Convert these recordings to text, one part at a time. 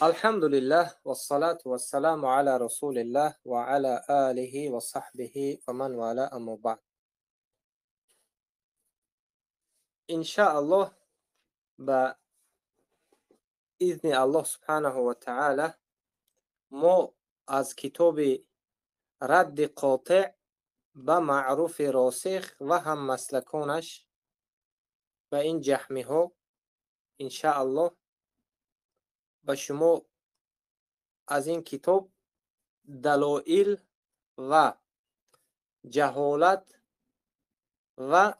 الحمد لله والصلاة والسلام على رسول الله وعلى آله وصحبه ومن والاه أما بعد. إن شاء الله بإذن الله سبحانه وتعالى ما از کتاب رد قاطع به معروف راسخ و هم مسلکانش و این جهمی ها إن شاء الله به شما از این کتاب دلائل و جهالت و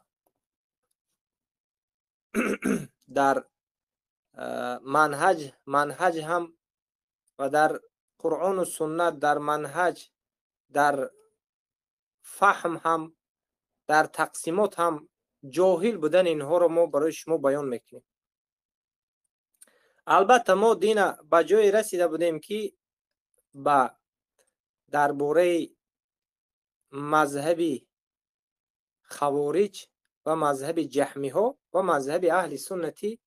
در منهج هم و در قرآن و سنت در منهج در فهم هم در تقسیمات هم جاهل بودن اینها رو ما برای شما بیان میکنیم. البته ما دینا به جای رسیده بودیم که درباره مذهب خوارج و مذهب جهمی ها و مذهب اهل سنتی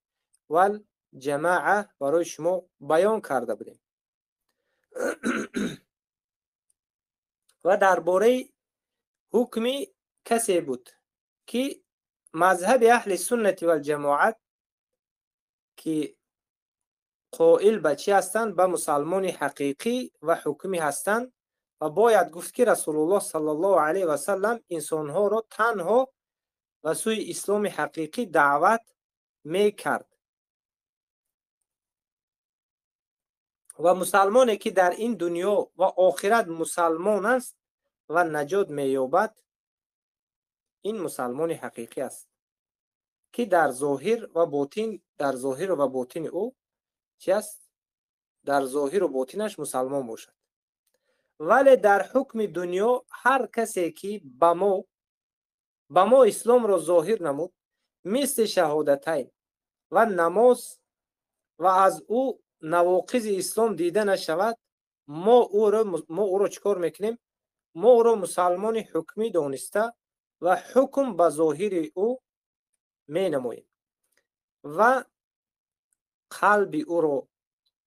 و جماعه برای شما بیان کرده بودیم و درباره حکم کسی بود که مذهب اهل سنت و جماعت که قائل به چی هستند؟ به مسلمان حقیقی و حکمی هستند و باید گفت که رسول الله صلی الله علیه و سلم انسانها را تنها و سوی اسلام حقیقی دعوت می کرد و مسلمانی که در این دنیا و آخرت مسلمان است و نجات می یابد این مسلمان حقیقی است که در ظاهر و باطن او چی است؟ در ظاهر و باطنش مسلمان باشد. ولی در حکم دنیا هر کسی که به ما اسلام را ظاهر نمود مثل شهادتین و نماز و از او نواقض اسلام دیده نشود ما او را چکار میکنیم؟ ما او را مسلمان حکمی دانسته و حکم به ظاهر او می نماییم و قلب او را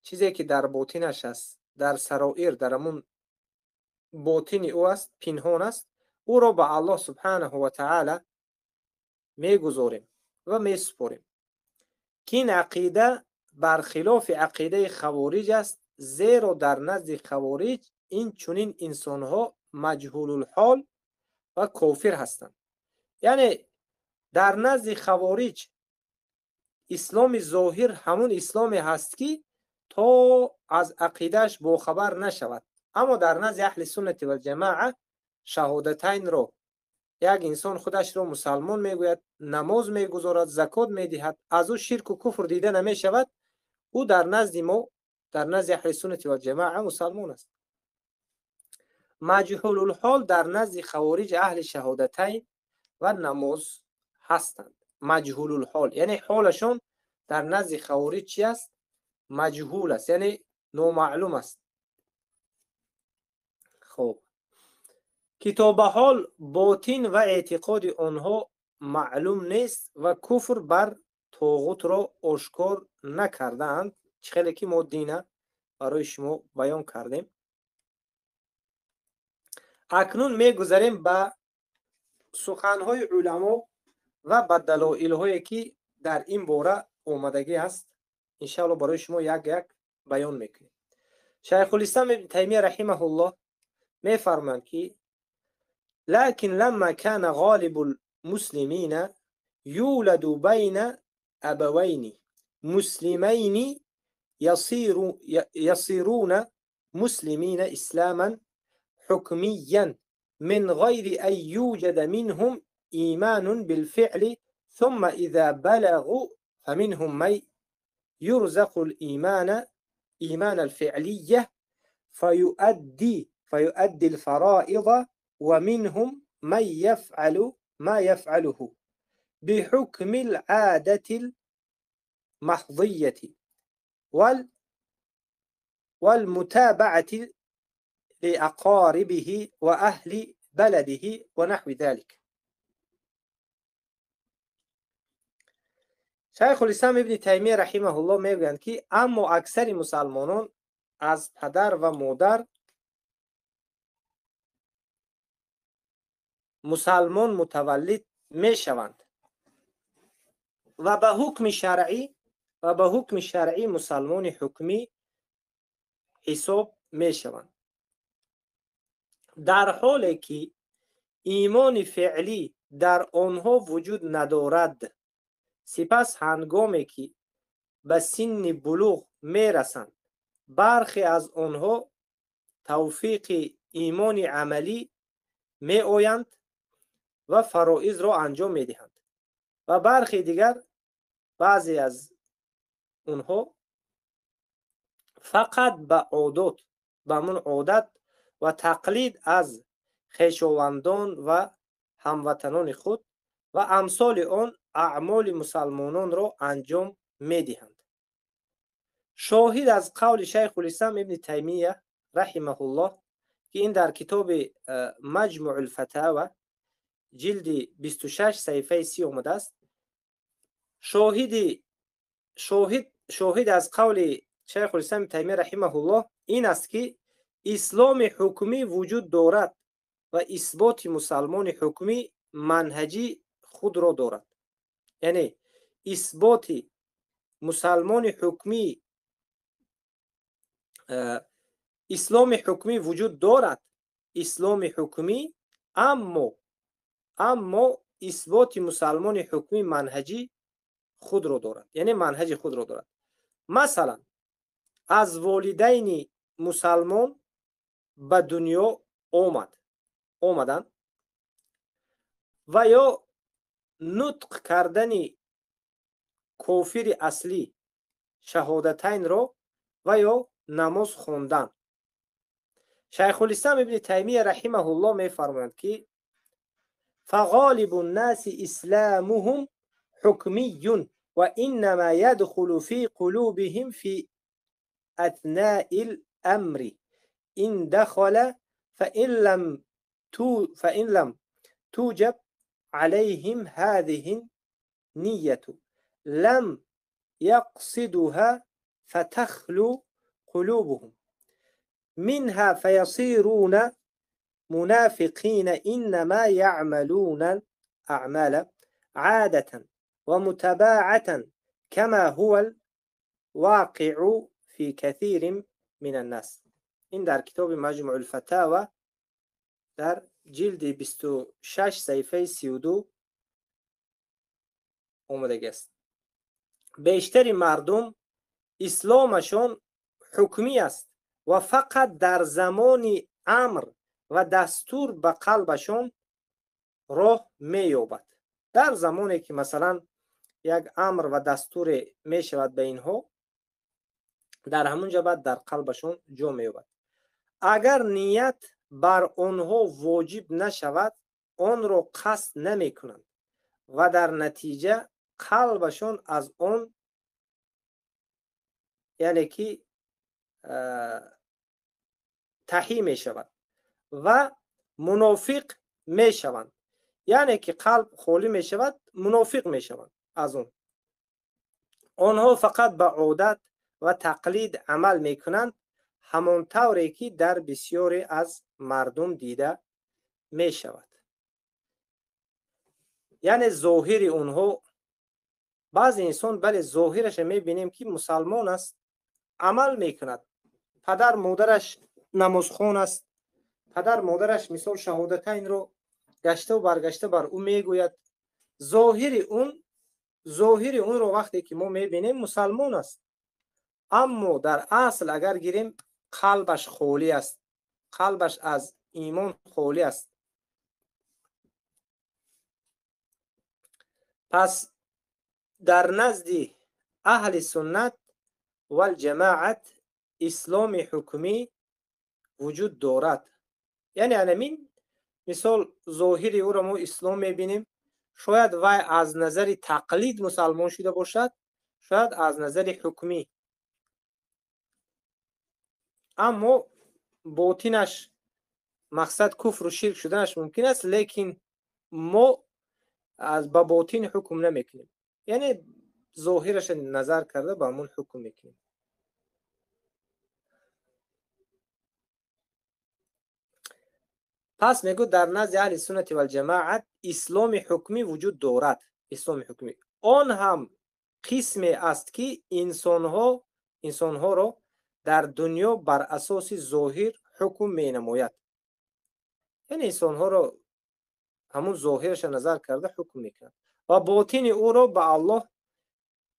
چیزی که در باطنش است در سرائر در امون باطن او است پنهان است او را به الله سبحانه و تعالی می گذاریم و می سپاریم که این عقیده برخلاف عقیده خوارج است زیرا در نزد خوارج این چنین انسانها مجهول الحال و کافر هستند. یعنی در نزد خوارج اسلام ظاهر همون اسلامی هست که تا از عقیدهش باخبر نشود، اما در نزد اهل سنت و جماعه شهادتین را یک انسان خودش را مسلمان میگوید، نماز میگذارد، زکات میدهد، از او شرک و کفر دیده نمی شود، او در نزد ما در نزد اهل سنت و جماعه مسلمان است. مجهول الحال در نزد خوارج اهل شهادتین و نماز هستند. مجهول الحال یعنی حالشون در نزد خوارج چی است؟ مجهول است، یعنی نامعلوم است. خب که تا به حال باطن و اعتقاد آنها معلوم نیست و کفر بر طاغوت را آشکار نکردند، خیلی که ما دینه برای شما بیان کردیم. اکنون میگذاریم به سخنهای علما و به دلایل هایی که در این باره آمدگی است انشاءالله برای شما یک یک بیان میکنیم. شیخ الاسلام ابن تیمیه رحمه الله میفرماند که لكن لما كان غالب المسلمين يولد بين أبوين مسلمين يصيرون مسلمين إسلاما حكميا من غير أن يوجد منهم إيمان بالفعل، ثم إذا بلغوا فمنهم من يرزق إيمان الفعلية فيؤدي الفرائض، ومنهم من يفعل ما يفعله بحكم العادة المحضية والمتابعة لأقاربه وأهل بلده ونحو ذلك. شیخ الاسلام ابن تیمیه رحمه الله میگویند که اما اکثر مسلمانان از پدر و مادر مسلمان متولد میشوند و به حکم شرعی مسلمان حکمی حساب میشوند، در حالی که ایمان فعلی در آنها وجود ندارد. سپس هنگامی که به سن بلوغ میرسند برخی از آنها توفیق ایمان عملی می آیند و فرائض را انجام می دهند و برخی دیگر، بعضی از اونها فقط به عادت، به من عادت و تقلید از خویشاوندان و هموطنان خود و امثال آن اعمال مسلمانان را انجام می دهند. شاهد از قول شیخ الاسلام ابن تیمیه رحمه الله که این در کتاب مجموع الفتاوی جلد 26 صفحه 30 آمده است. شاهد از قول شیخ الاسلام ابن تیمیه رحمه الله این است که اسلام حکمی وجود دارد و اثبات مسلمان حکمی منهجی خود را دارد. یعنی اثبات مسلمان حکمی، اسلام حکمی وجود دارد، اسلام حکمی، اما اثبات مسلمان حکمی منهجی خود را دارد، یعنی منهج خود را دارد. مثلا از والدین مسلمان به دنیا آمدن و یا نطق کردن کافر اصلی شهادتین را و یا نماز خواندن. شیخ الاسلام ابن تیمیه رحمه الله می فرمایند که فغالب الناس اسلامهم حکمی و انما يدخل في قلوبهم في اثناء الامر ان دخل فان لم توجب عليهم هذه النية لم يقصدها فتخلو قلوبهم منها فيصيرون منافقين إنما يعملون أعمال عادة ومتباعة كما هو الواقع في كثير من الناس. این در کتاب مجموع الفتاوی در جلد 26 صفحه 32 آمده است. بیشتر مردم اسلامشان حکمی است و فقط در زمان امر و دستور به قلبشان راه می‌یابد. در زمانی که مثلا یک امر و دستور می شود به اینها، در همونجا بعد در قلبشون جا می‌یابد. اگر نیت بر آنها واجب نشود آن را قصد نمی کنند و در نتیجه قلبشون از آن، یعنی که تهی می شود و منافق می شوند، یعنی که قلب خالی می شود، منافق می شوند از اون. آنها فقط به عادت و تقلید عمل می کنند، همان طوری که در بسیاری از مردم دیده می شود. یعنی ظاهر اونها، بعض انسان بله ظاهرش می بینیم که مسلمان است، عمل می کند، پدر مادرش نمازخوان است، پدر مادرش مثال شهادتین رو گشته و برگشته بر او میگوید، ظاهر اون رو وقتی که ما میبینیم مسلمان است، اما در اصل اگر گیریم قلبش خالی است، قلبش از ایمان خالی است. پس در نزد اهل سنت و الجماعت اسلام حکمی وجود دارد. یعنی همین مثال ظاهر او را ما اسلام میبینیم، شاید وای از نظر تقلید مسلمان شده باشد، شاید از نظر حکمی، اما باطنش مقصد کفر و شرک شدنش ممکن است، لیکن ما از با باطن حکم نمیکنیم. یعنی ظاهرش نظر کرده با همون حکم میکنیم. پس میگو در نزد اهل سنت و الجماعت اسلام حکمی وجود دارد. اسلام حکمی آن هم قسمی است که انسانها را در دنیا بر اساس ظاهر حکم می نماید. یعنی انسانها را همون ظاهرش نظر کرده حکم میکند و باطن او را به الله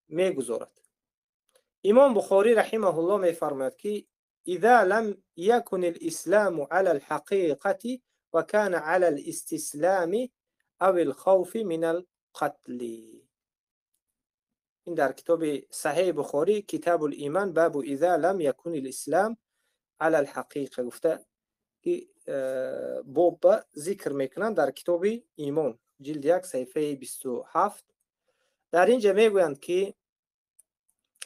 میگذارد. امام بخاری رحمه الله میفرماید که اذا لم يكن الاسلام على الحقيقة وكان على الاستسلام او الخوف من القتل. این در کتاب صحیح بخاری کتاب الایمان باب اذا لم يكن الاسلام على الحقيقة گفته که باب ذکر میکنند در کتاب ایمان جلد 1 صفحه 27. در اینجا میگویند که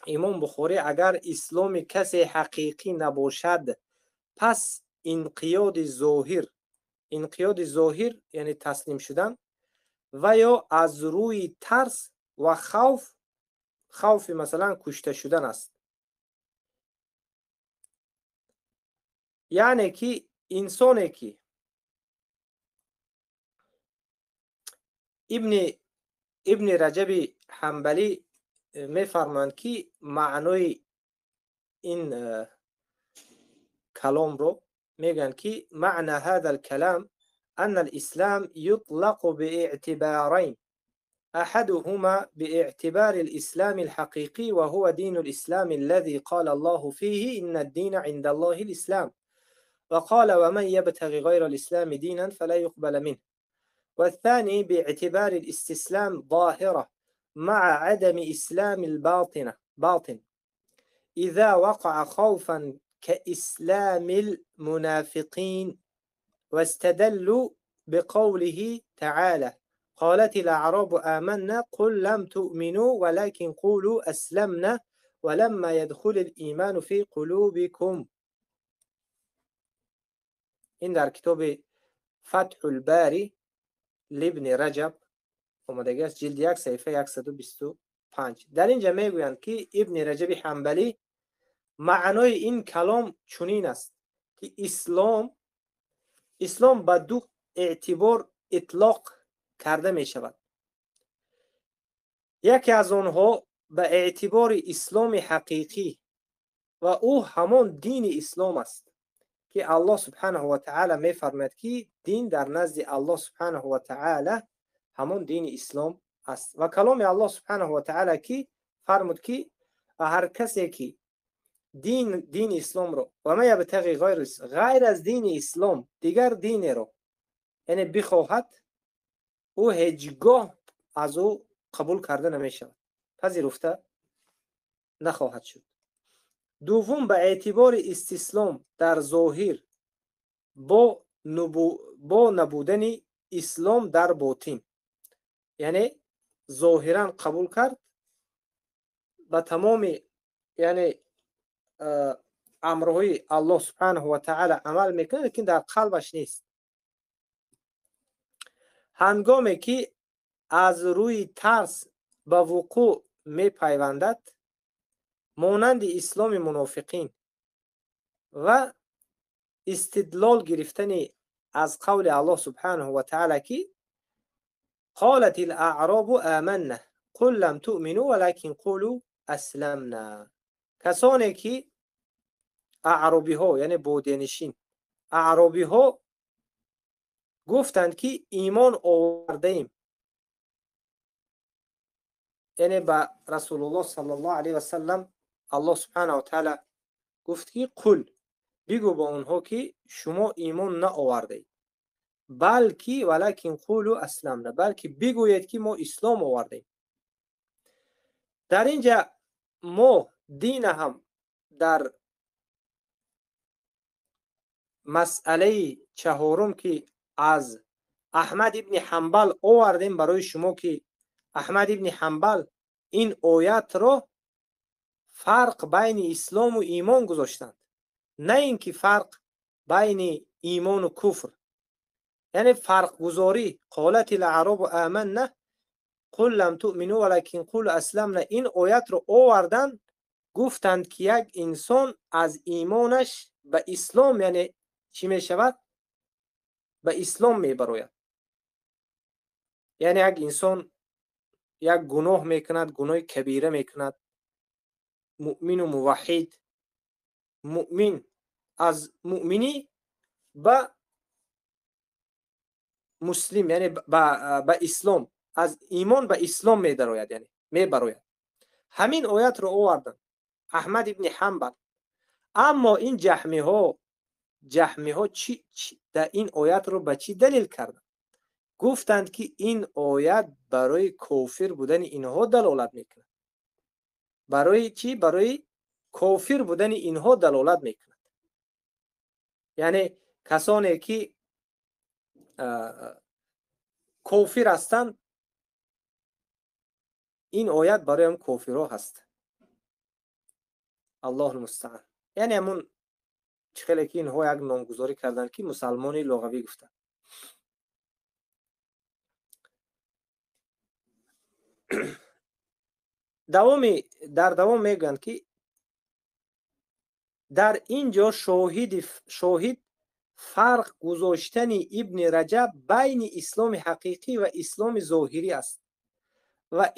امام بخاری اگر اسلام کسی حقیقی نباشد پس انقیاد ظاهر یعنی تسلیم شدن و یا از روی ترس و خوف مثلا کشته شدن است. یعنی که انسانی که ابن رجب حنبلی میفرمایند که معنای این کلام رو میگن که معنى هذا الكلام أن الإسلام يطلق باعتبارين أحدهما باعتبار الإسلام الحقيقي وهو دين الإسلام الذي قال الله فيه إن الدين عند الله الإسلام وقال ومن يبتغي غير الإسلام دينا فلا يقبل منه. والثاني باعتبار الاستسلام ظاهرة مع عدم إسلام باطن إذا وقع خوفا كإسلام المنافقين واستدلوا بقوله تعالى قالت الأعراب آمنا قل لم تؤمنوا ولكن قولوا أسلمنا ولما يدخل الإيمان في قلوبكم. این در کتاب فتح الباری لابن رجب اومده است جلد 1 صفحه 125. در اینجا میگویند که ابن رجب حنبلی معنای این کلام چنین است که اسلام به دو اعتبار اطلاق کرده می شود. یکی از آنها به اعتبار اسلام حقیقی و او همان دین اسلام است که الله سبحانه و تعالی می فرماید که دین در نزد الله سبحانه و تعالی همان دین اسلام است. و کلام الله سبحانه و تعالی که فرمود که هر کسی که دین اسلام رو و ما یبتغی غیر از دین اسلام دیگر دین رو یعنی بخواهد او هیچگاه از او قبول کرده نمی شود، پذیرفته نخواهد شد. دوم به اعتبار استسلام در ظاهر با نبودن اسلام در باطن، یعنی ظاهرا قبول کرد به تمام یعنی امرهای الله سبحانه و تعالی عمل میکنه لیکن در قلبش نیست. هنگامی که از روی ترس به وقوع میپیوندد مانند اسلام منافقین و استدلال گرفتن از قول الله سبحانه و تعالی که قالت الاعراب آمنا قل لم تؤمنوا ولكن قولوا اسلمنا. کسانی که اعرابی ها یعنی بودینشین اعرابی ها گفتند که ایمان آورده ایم، یعنی با رسول الله صلی الله علیه و سلم الله سبحانه و تعالی گفت که قل بگو با اونها که شما ایمان نه آورده اید بلکه ولکن قولوا اسلمنا، بلکه بگویید که ما اسلام آورده ایم. در اینجا ما دین هم در مسئله چهارم که از احمد ابن حنبل آوردیم برای شما که احمد ابن حنبل این آیت را فرق بین اسلام و ایمان گذاشتند، نه اینکه فرق بین ایمان و کفر، یعنی فرق گذاری قالت الاعراب آمنا قل لم تؤمنوا ولكن قل اسلمنا، این آیت رو آوردن گفتند که یک انسان از ایمانش به اسلام یعنی چی می شود؟ به اسلام می براید. یعنی یک انسان یک گناه میکند، گناه کبیره میکند، مؤمن و موحد، مؤمن از مؤمنی به مسلم یعنی به اسلام، از ایمان به اسلام می دراید، یعنی می براید. همین آیت رو آوردن احمد ابن حنبل. اما این جهمی ها در این آیت رو به چی دلیل کردن؟ گفتند که این آیت برای کافر بودن اینها دلالت میکند. برای چی؟ برای کافر بودن اینها دلالت میکند. یعنی کسانی که کافر هستند، این آیت برای هم کافرها هست. الله المستعان. یعنی همون چخیلی که اینها یک نامگذاری کردن که مسلمانی لغوی گفتن. در دوام میگن که در اینجا شاهد فرق گذاشتن ابن رجب بین اسلام حقیقی و اسلام ظاهری است و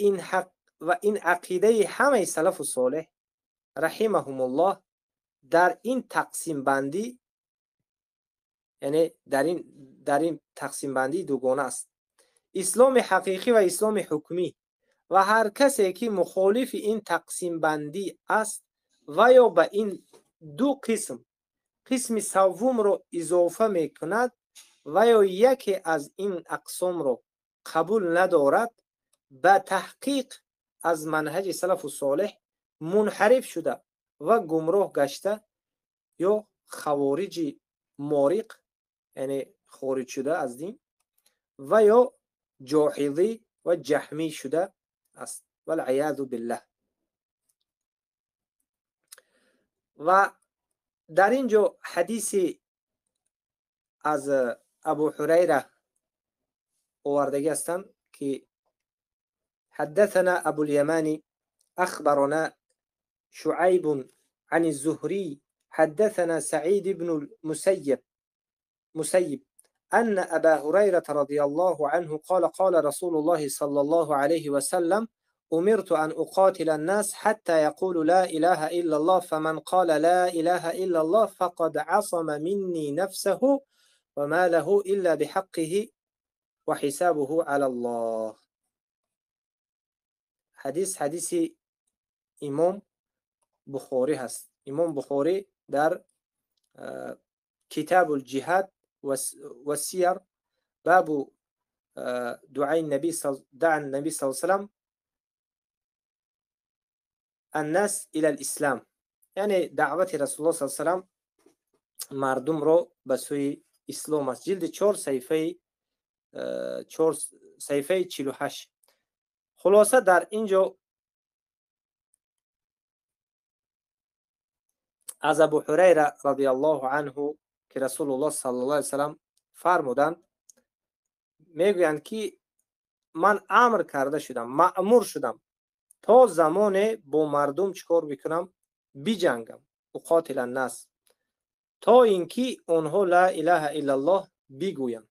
این عقیده همه سلف صالح رحمهم الله در این تقسیم بندی، یعنی در این تقسیم بندی دوگانه است: اسلام حقیقی و اسلام حکمی. و هر کسی که مخالف این تقسیم بندی است و یا به این دو قسم سوم رو اضافه می کند و یا یکی از این اقسام رو قبول ندارد، به تحقیق از منهج سلف صالح منحرف شده و گمراه گشته، یا خوارج مارق یعنی خارج شده از دین، و یا جاحظی و جهمی شده است. والعیاذ بالله. و در اینجا حدیثی از ابو هریره آوردگی هستند که حدثنا ابو اليماني اخبرنا شعيب عن الزهري حدثنا سعيد بن المسيب أن أبا هريرة رضي الله عنه قال قال رسول الله صلى الله عليه وسلم أمرت أن أقاتل الناس حتى يقولوا لا إله إلا الله فمن قال لا إله إلا الله فقد عصم مني نفسه وما له إلا بحقه وحسابه على الله. حدیث امام بخاری هست. امام بخاری در کتاب الجهاد و سیر باب دعای النبی صلی الله علیه و سلم الناس الى الاسلام، یعنی دعوت رسول الله صلی الله علیه و سلم مردم رو به سوی اسلام است. جلد 4 صفحه 48. خلاصه در اینجا از ابو هریره رضی الله عنه که رسول الله صلی الله علیه و سلم فرمودند، میگویند که من امر کرده شدم، مأمور شدم تا زمان با مردم چیکار بکنم؟ بجنگم. اقاتل الناس، تا اینکه آنها لا اله الا الله بگویند،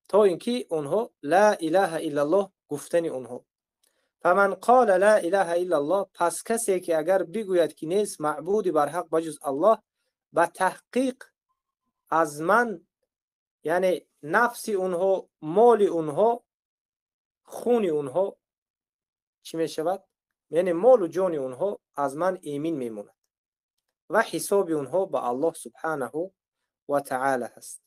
تا اینکه آنها لا اله الا الله گفتن آنها. فمن قال لا اله الا الله، پس کسی که اگر بگوید که نیست معبودی بر حق بجز الله، به تحقیق از من، یعنی نفس اونها، مال اونها، خون اونها چی می شود؟ یعنی مال و جان اونها از من ایمن میموند و حساب اونها به الله سبحانه و تعالی هست.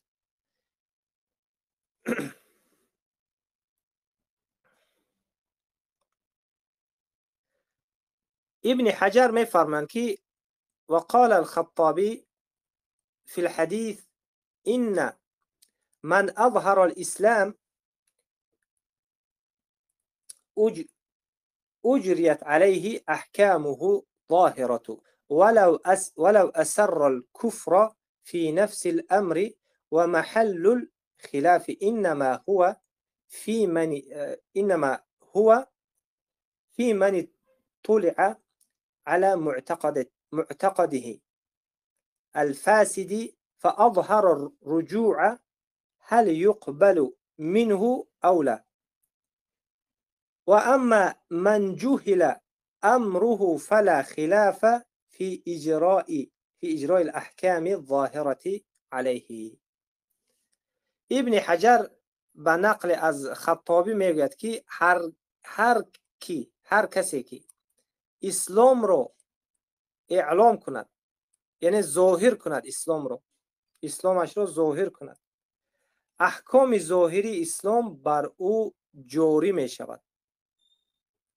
ابن حجر می فرماند که وقال الخطابي في الحديث إن من أظهر الإسلام أجريت عليه أحكامه ظاهرة ولو أسر الكفر في نفس الأمر ومحل الخلاف إنما هو في من إنما هو في من طلع على معتقده الفاسد فأظهر الرجوع، هل يقبل منه أو لا؟ وأما من جهل أمره فلا خلاف في إجراء الأحكام الظاهرة عليه. ابن حجر به نقل از خطابی میگوید که هر کسی که اسلام رو اعلام کند، یعنی ظاهر کند، اسلامش رو ظاهر کند، احکام ظاهری اسلام بر او جاری می شود،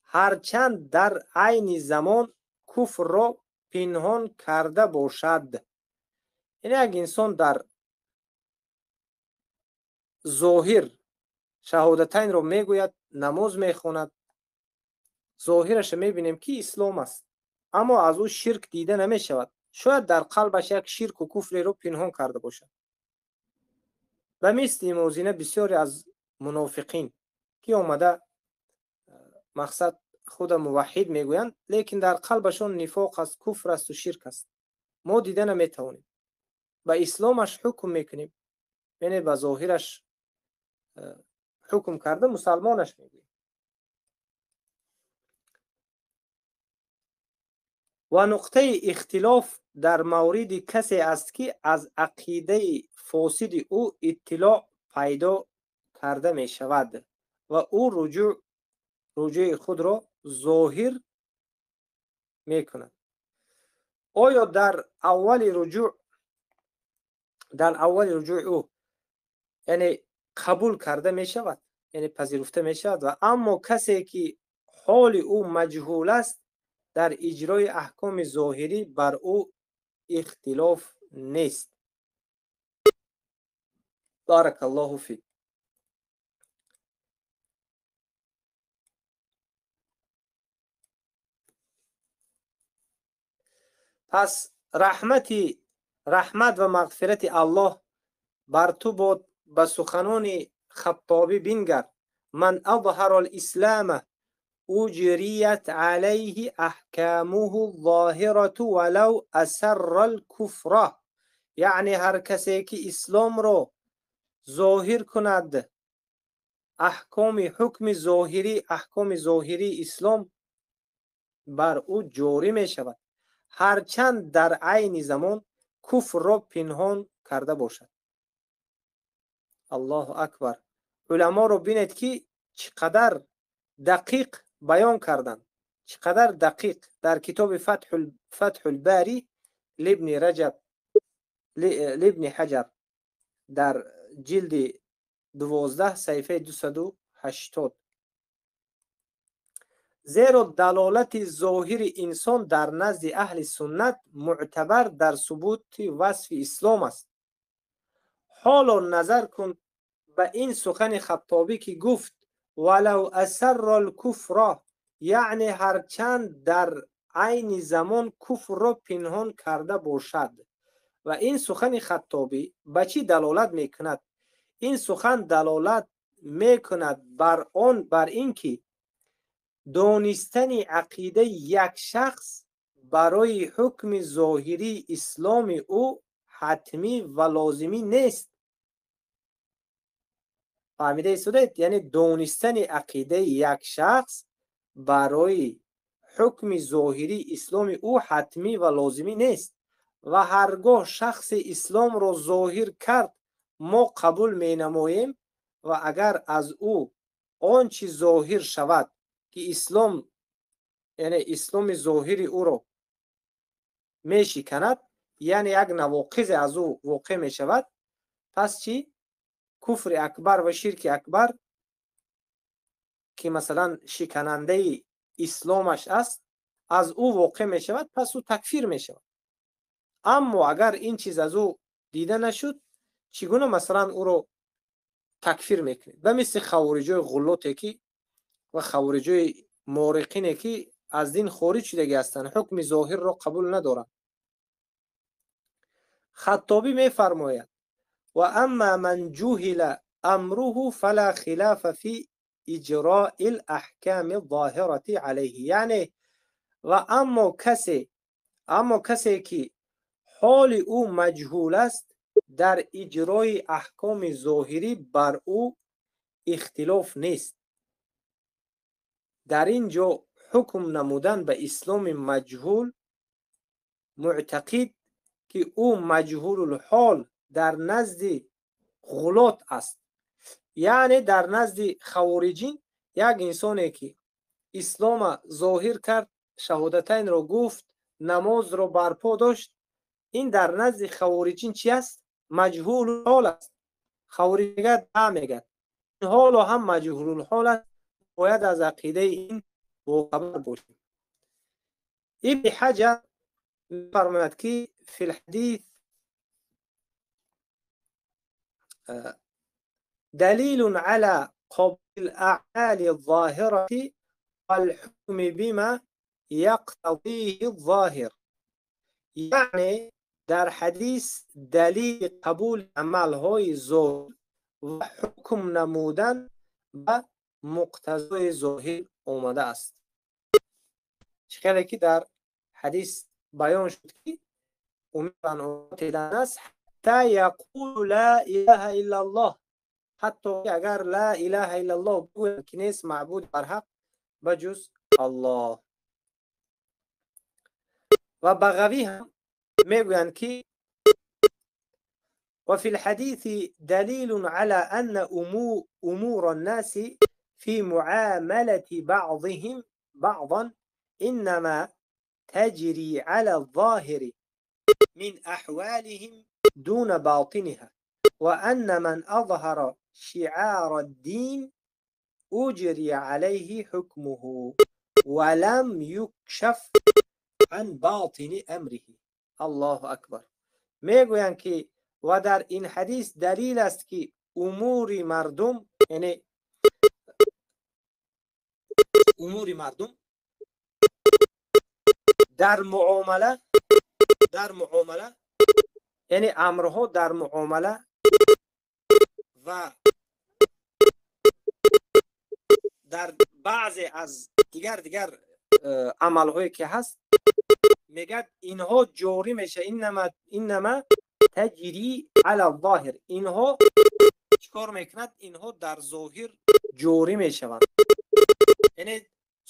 هرچند در عین زمان کفر را پنهان کرده باشد. یعنی اگر انسان در ظاهر شهادتین رو میگوید، نماز میخواند، ظاهرش میبینیم که اسلام است، اما از او شرک دیده نمیشود، شاید در قلبش یک شرک و کفری رو پنهان کرده باشد. و مثل این موزینه بسیاری از منافقین که آمده مقصد خود موحد میگویند، لیکن در قلبشون نفاق است، کفر است و شرک است، ما دیده نمیتوانیم، به اسلامش حکم میکنیم، یعنی به ظاهرش حکم کرده مسلمانش میگوییم. و نقطه اختلاف در مورد کسی است که از عقیده فاسد او اطلاع پیدا کرده می شود و او رجوع خود را ظاهر می کند. آیا در اول رجوع او یعنی قبول کرده می شود، یعنی پذیرفته می شود، و اما کسی که حال او مجهول است در اجرای احکام ظاهری بر او اختلاف نیست. بارک الله فیک. پس رحمت و مغفرت الله بر تو باد. به سخنان خطابی بنگر: من اظهر الاسلام اجریت علیه احکامه الظاهرة ولو اسر الکفر. یعنی هر کسی که اسلام رو ظاهر کند، حکم ظاهری اسلام بر او جاری می شود، هرچند در عین زمان کفر را پنهان کرده باشد. الله اکبر. علما رو بینید که چقدر دقیق بیان کردند، چقدر دقیق. در کتاب فتح الباری لابن حجر در جلد 12 صفحه 280: زیرا دلالت ظاهر انسان در نزد اهل سنت معتبر در ثبوت وصف اسلام است. حالا نظر کن به این سخن خطابی که گفت ولو اسر الکفر، یعنی هرچند در عین زمان کفر را پنهان کرده باشد. و این سخن خطابی به چی دلالت میکند؟ این سخن دلالت میکند بر اینکه دانستن عقیده یک شخص برای حکم ظاهری اسلام او حتمی و لازمی نیست. فهمیده ایستودید؟ یعنی دانستن عقیده یک شخص برای حکم ظاهری اسلام او حتمی و لازمی نیست، و هرگاه شخص اسلام را ظاهر کرد ما قبول می نماییم، و اگر از او آنچه ظاهر شود که اسلام، یعنی اسلام ظاهری او را می شکند، یعنی یک نواقض از او واقع می شود، پس چی؟ کفر اکبر و شرک اکبر که مثلا شکننده اسلامش است از او واقع می شود، پس او تکفیر می شود. اما اگر این چیز از او دیده نشد، چگونه مثلا او رو تکفیر میکنید؟ به مثل خوارجای غلوتی که و خوارجای مورقینی که از دین خارج شده هستند، حکم ظاهر را قبول ندارند. خطابی میفرماید و اما من جهل امره فلا خلاف في اجراء الاحکام الظاهره علیه. یعنی و اما کسی که حال او مجهول است، در اجرای احکام ظاهری بر او اختلاف نیست. در اینجا حکم نمودن به اسلام مجهول معتقد که او مجهول الحال در نزد غلات است. یعنی در نزد خوارجین یک انسانی که اسلام ظاهر کرد، شهادتین را گفت، نماز را برپا داشت، این در نزد خوارجین چی است؟ مجهول حال است. خوارج میگه میگه این حال هم مجهول حال است، باید از عقیده این باخبر باشیم. ابن حجر فرماید که فی الحدیث دلیل على قبول الاعمال الظاهره والحكم بما يقتضيه الظاهر. یعنی در حدیث دلیل قبول عملهای ظاهر و حکم نمودن به مقتضای ظاهر آمده است. چقدر که در حدیث بیان شد که امیدوارم است حتی یقول لا اله الا الله، حتی اگر لا اله الا الله بگوید که نیست معبود بر حق بجز الله. و بغوی هم میگویند که وفي الحديث دليل على أن أمور الناس في معاملة بعضهم بعضا إنما تجري على الظاهر من أحوالهم دون باطنها، وأن من أظهر شعار الدين أجري عليه حكمه ولم يكشف عن باطن أمره. الله أكبر. میگویند که و در این حدیث دلیل است که امور مردم، یعنی امور مردم در معامله یعنی امرها در معامله و در بعضی از دیگر عملهایی که هست میگه اینها جاری میشه، اینما تجری علی الظاهر، اینها چیکار میکنند؟ اینها در ظاهر جاری میشوند، یعنی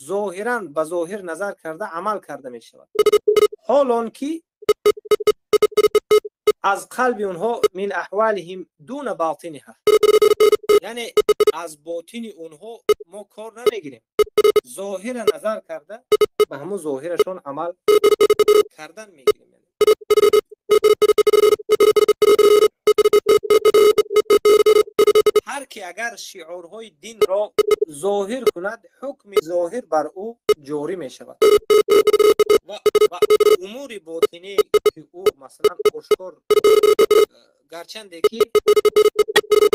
ظاهرا به ظاهر نظر کرده عمل کرده میشود، حالان که از قلب اونها من احوالهم دون باطنها، یعنی از باطن اونها ما کار نمیگیریم، ظاهر نظر کرده به همون ظاهرشون عمل کردن میگیریم. هر کی اگر شعارهای دین را ظاهر کند، حکم ظاهر بر او جاری می شود و امور باطنی که او مثلا آشکار گرچنده که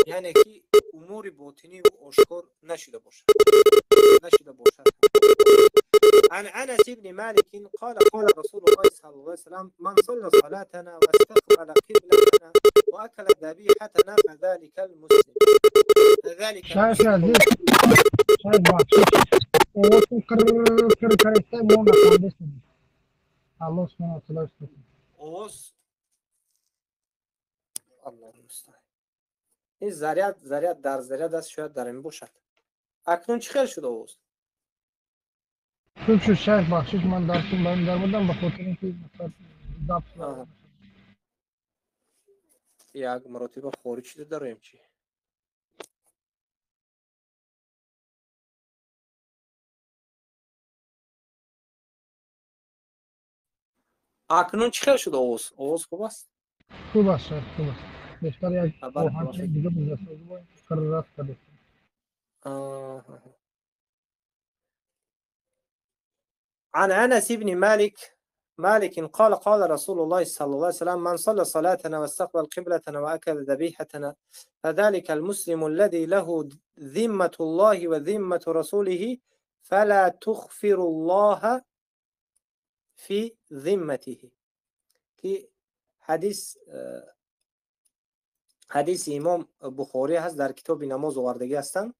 یعنی که امور باطنی او آشکار نشده باشد. عن انس بن مالك قال رسول الله صلى الله عليه وسلم من صلى صلاتنا واستقبل قبلتنا واكل ذبيحتنا فذلك المسلم. شاید عزیز شاید بخشش اوتون کر کرده مو نخونده سید الله سبحانه وتعالی استفاده اوز الله المستعان. این ذریعت در ذریعت است، شاید در این باشد. اکنون چی خیلی شده اوز؟ خوب شد شاید بخشش من درسون بایم در بودم به خاطر اینکه ضبط یک مراتب خارج شده داریم چی؟ اکنون چی خیلی شده اوز؟ اوز خوب است؟ خوب است شاید خوب است. بهتر یک آهنگ دیگه بزرسازی بایم قرارت کرده. عن انس بن مالك قال رسول الله صلى الله عليه وسلم من صلى صلاتنا واستقبل قبلتنا واكل ذبيحتنا فذلك المسلم الذي له ذمة الله وذمة رسوله فلا تخفر الله في ذمته. که حدیث حدیث امام بخاری هست، در کتاب نماز آوردگی هستند.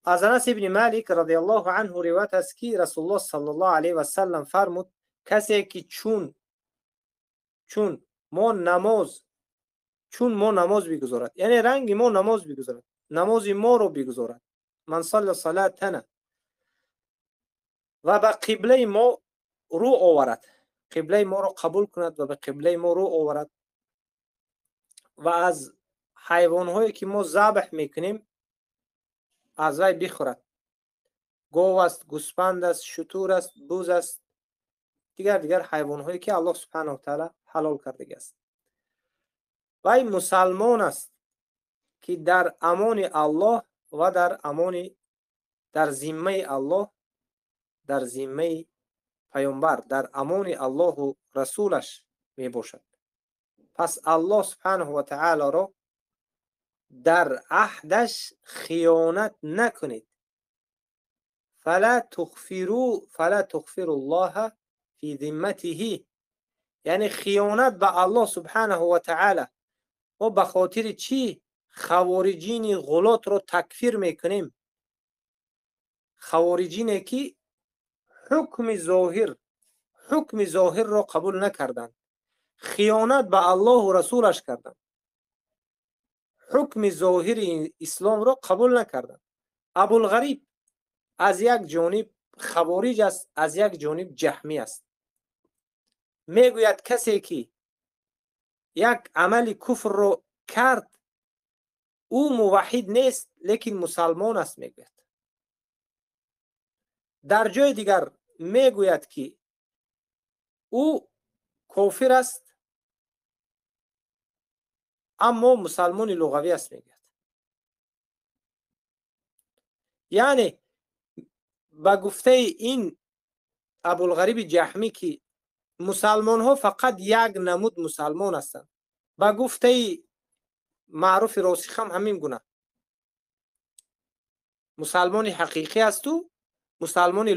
از انس ابن مالک رضی الله عنه روایت است که رسول الله صلی الله علیه و سلم فرمود کسی که چون ما نماز بگذارد، یعنی رنگ ما نماز بگذارد، نماز ما رو بگذارد، من صلی صلاتنا، و به قبله ما رو آورد، قبله ما رو قبول کند و به قبله ما رو آورد، و از حیوان هایی که ما ذبح میکنیم از وی بخورد، گاو است، گوسفند است، شتر است، بز است، دیگر حیوان هایی که الله سبحانه و تعالی حلال کرده است. وی مسلمان است که در امان الله و در ذمه الله، در ذمه پیامبر، در امان الله و رسولش می باشد. پس الله سبحانه و تعالی را در عهدش خیانت نکنید. فلا تغفروا الله فی ذمته، یعنی خیانت به الله سبحانه و تعالی و به خاطر چی خوارجین غلات رو تکفیر میکنیم؟ خوارجینی که حکم ظاهر رو قبول نکردند، خیانت به الله و رسولش کردند، حکم ظاهر اسلام رو قبول نکردند. ابوالغریب از یک جانب خوارج است، از یک جانب جهمی است. میگوید کسی که یک عمل کفر رو کرد او موحد نیست لیکن مسلمان است میگوید. در جای دیگر میگوید که او کافر است اما مسلمان لغوی است میگوید. یعنی با گفته این ابوالغریب جهمی که مسلمان ها فقط یک نمود مسلمان هستند، با گفته معروف راسخ هم همین گونه مسلمان حقیقی است و مسلمان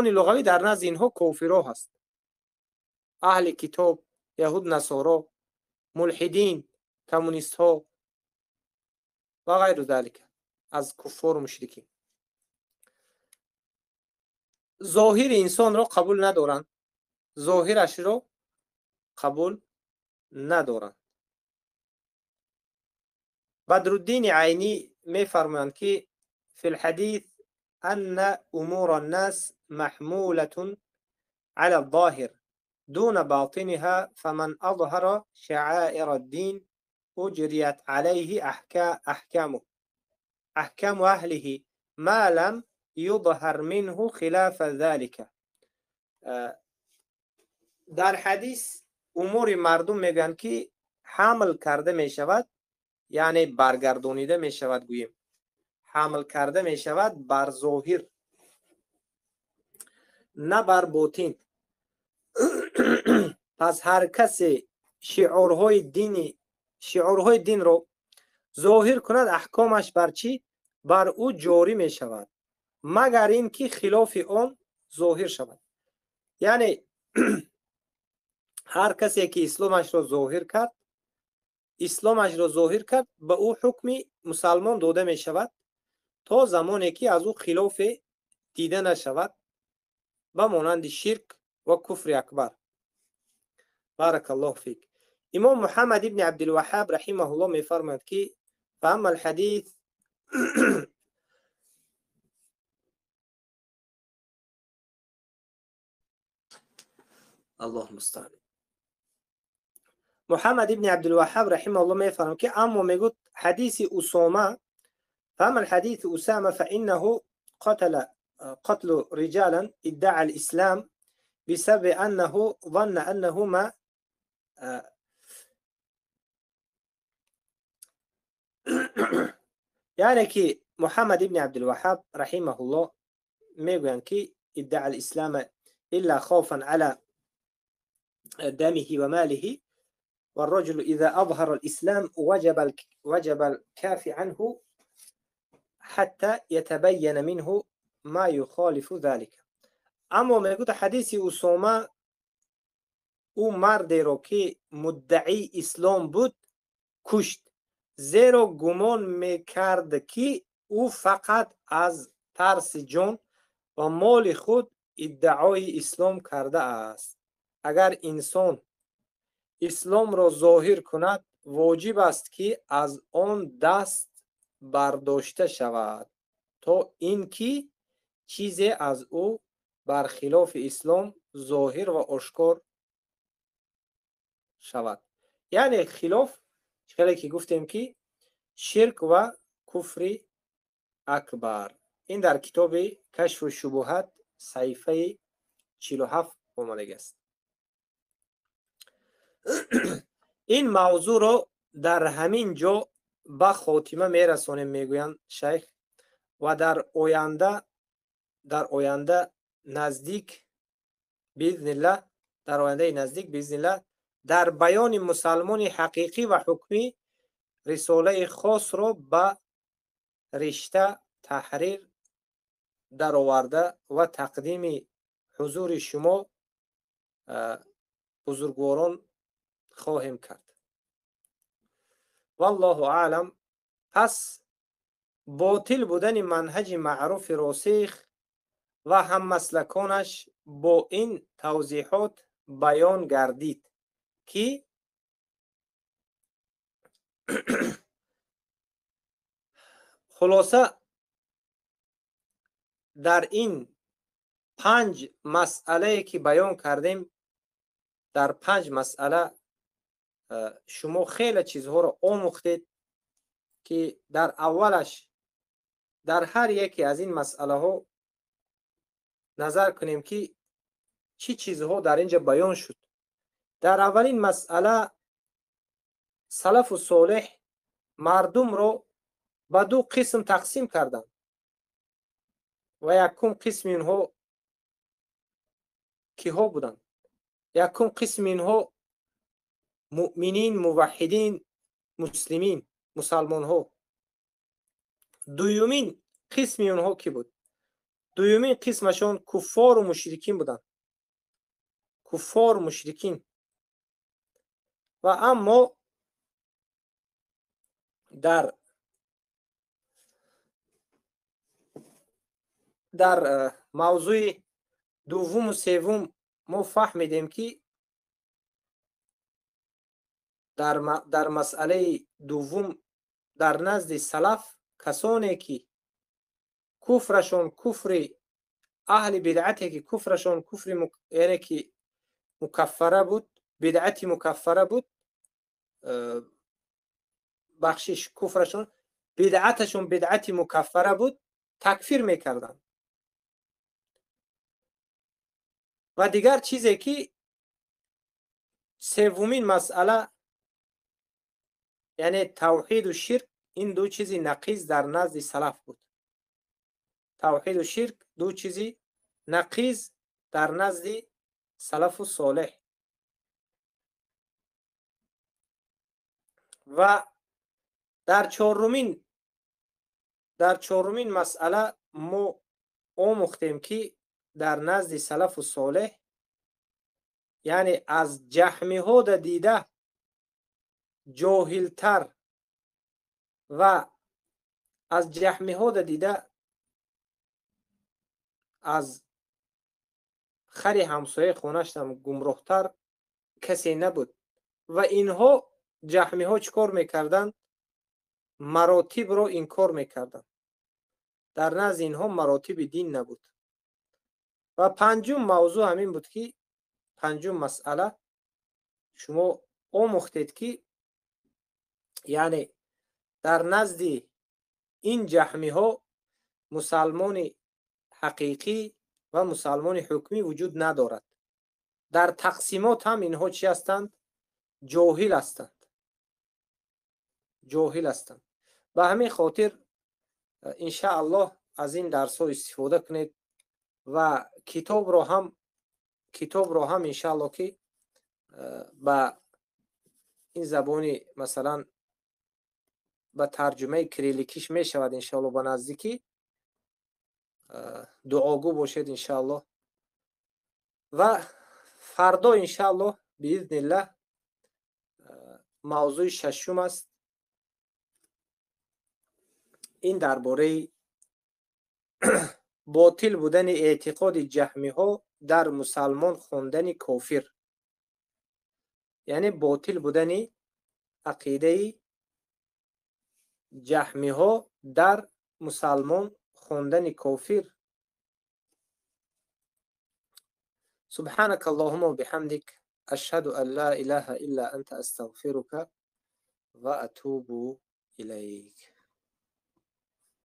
لغوی در نزد اینها کافرها هست. اهل کتاب، یهود، نصارا، ملحدین، کمونیست ها و غیر ذلك از کفار و مشرکین ظاهر انسان را قبول ندارند، ظاهرش را قبول ندارند. بدرالدین عینی میفرمایند که فی الحدیث ان امور الناس محمولة على الظاهر دون باطنها فمن اظهر شعائر الدين اجريت عليه احکام اهله ما لم یظهر منه خلاف ذلك. در حدیث امور مردم میگن که حمل کرده می شود، یعنی برگردانیده می شود، گوییم حمل کرده می شود بر ظاهر نه بر باطن. پس هر کسی شعارهای دین رو ظاهر کند احکامش بر چی؟ بر او جاری می شود مگر این که خلاف آن ظاهر شود. یعنی هر کسی که اسلامش را ظاهر کرد به او حکم مسلمان داده می شود تا زمانی که از او خلاف دیده نشود به مانند شرک و کفر اکبر. بارک الله فیک. امام محمد ابن عبدالوهاب رحمه الله می فرماید که فاما الحدیث الله المستعان. محمد ابن عبدالوهاب رحمه الله می فرماید که اما میگوید حدیث اسامه، فاما الحديث أسامة فإنه قتل رجالا ادعى الإسلام بسبب أنه ظن أنهما يعني كي محمد ابن عبد الوهاب رحمه الله میگویند که ادعى الإسلام إلا خوفا على دمه وماله والرجل إذا أظهر الإسلام وجب الكاف عنه حتى يتبين منه ما يخالف ذلك. اما میگوید حدیث اسامه او مردی رو که مدعی اسلام بود کشت، زیرا گمان میکرد که او فقط از ترس جان و مال خود ادعای اسلام کرده است. اگر انسان اسلام را ظاهر کند واجب است که از آن دست برداشته شود تا اینکه چیزی از او برخلاف اسلام ظاهر و آشکار شود. یعنی خلاف چیزی که گفتیم که شرک و کفر اکبر. این در کتاب کشف الشبهات صفحه 47 آمده است. این موضوع را در همین جا به خاتمه میرسانیم میگویند شیخ، و در آینده نزدیک باذن الله در بیان مسلمان حقیقی و حکمی رساله خاص را به رشته تحریر در آورده و تقدیم حضور شما بزرگواران خواهیم کرد. والله اعلم. پس باطل بودن منهج معروف راسخ و هم مسلکانش با این توضیحات بیان گردید که خلاصه در این 5 مسئله که بیان کردیم، در 5 مسئله شما خیلی چیزها را آموختید که در اولش در هر یکی از این مسئله ها نظر کنیم که چی چیزها در اینجا بیان شد. در اولین مسئله سلف و صالح مردم را به 2 قسم تقسیم کردند و یکم قسم اینها کیها بودند؟ یکم قسم اینها مؤمنین، موحدین، مسلمان ها. دویمین قسم اونها کی بود؟ دویمین قسمشان کفار و مشرکین بودند. کفار و مشرکین. و اما در موضوع دوم و سوم ما فهمیدیم که در مسئله دوم در نزد سلف کسانی که کفرشون کفر اهل بدعتی که کفرشون کفر یعنی که مکفره بود، بدعتی مکفره بود، بخشش کفرشون بدعتشون بدعتی مکفره بود، تکفیر میکردن. و دیگر چیزی که سومین مسئله یعنی توحید و شرک، این 2 چیزی نقیض در نزد سلف بود. توحید و شرک 2 چیزی نقیض در نزد سلف و صالح. و در چهارمین مسئله ما آموختیم که در نزد سلف و صالح یعنی از جهمی ها دیده جاهلتر و از جهمی ها دیده از خری همسایه خونش هم گمراهتر کسی نبود. و اینها جهمی ها چیکار میکردن؟ مراتب رو انکار میکردن. در نزد اینها مراتب دین نبود. و پنجم موضوع همین بود که پنجم مسئله شما آموختید که یعنی در نزد این جهمی ها مسلمان حقیقی و مسلمان حکمی وجود ندارد. در تقسیمات هم اینها چی هستند؟ جاهل هستند. جاهل هستند. به همین خاطر ان شاء الله از این درس ها استفاده کنید و کتاب را هم ان شاء الله که با این زبان مثلا با ترجمه کریلیکیش می شود ان شاء الله با نزدیکی. دعاگو باشید ان شاء الله. و فردا ان شاء الله باذن الله موضوع ششم است. این درباره باطل بودن اعتقاد جهمی ها در مسلمان خواندن کافر، یعنی باطل بودن عقیده جهمی ها در مسلمان خواندن کافر. سبحانك اللهم وبحمدك أشهد أن لا إله إلا أنت أستغفرك وأتوب إليك.